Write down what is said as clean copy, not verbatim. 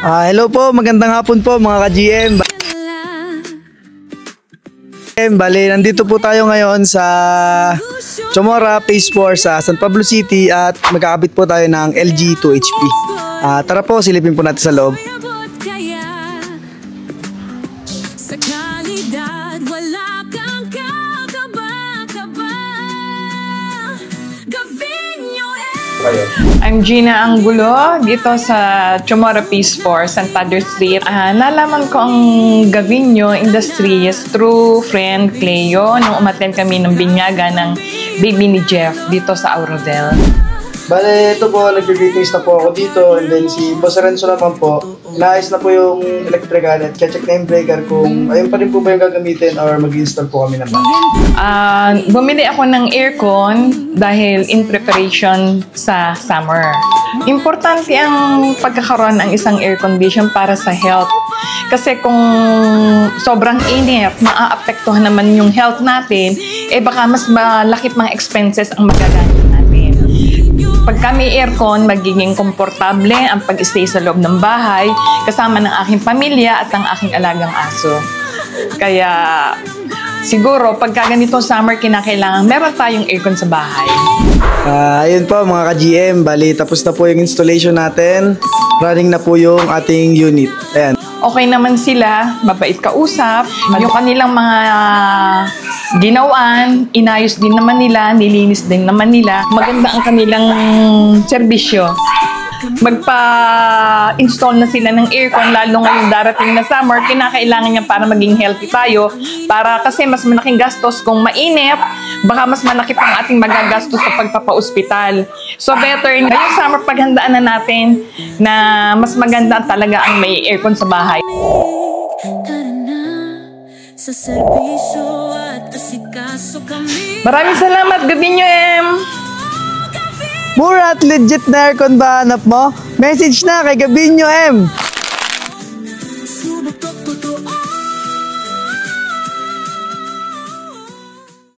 Hello po, magandang hapon po mga ka-GM. Bale, nandito po tayo ngayon sa Chamorro Phase 4 sa San Pablo City at magkakabit po tayo ng LG 2HP. Tara po, silipin po natin sa loob. I'm Gina Angulo, dito sa Chamorro Phase 4, San Pedro Street. Nalaman ko ang Gavino Industries through friend Cleo nung umattend kami ng binyaga ng baby ni Jeff dito sa Aurodel. Bale, ito po, nag-greetings na po ako dito, and then si Boss Renzo naman po, naayos na po yung electrical at check na yung breaker kung ayun pa rin po ba yung gagamitin or mag-install po kami ng bago. Bumili ako ng aircon dahil in preparation sa summer. Importante ang pagkakaroon ng isang air condition para sa health. Kasi kung sobrang init, maaapektuhan naman yung health natin, baka mas malaki pang expenses ang magagamit natin. Pagka may aircon, magiging komportable ang pag-stay sa loob ng bahay kasama ng aking pamilya at ng aking alagang aso. Kaya siguro pagka ganitong summer, kinakailangan meron tayong aircon sa bahay. Ayun po mga ka-GM, bali tapos na po yung installation natin. Running na po yung ating unit. Ayan. Okay naman sila, mabait kausap. Yung kanilang mga ginawaan, inayos din naman nila, nilinis din naman nila. Maganda ang kanilang serbisyo. Magpa-install na sila ng aircon, lalo ngayong darating na summer, kinakailangan niya para maging healthy tayo. Para kasi mas malaking gastos kung mainit, baka mas malaki pang ating magagastos sa pagpapa-ospital. So better, ngayong summer paghandaan na natin na mas maganda talaga ang may aircon sa bahay. Maraming salamat, Gavino M! Mura at legit na aircon ba hanap mo? Message na kay Gavino M!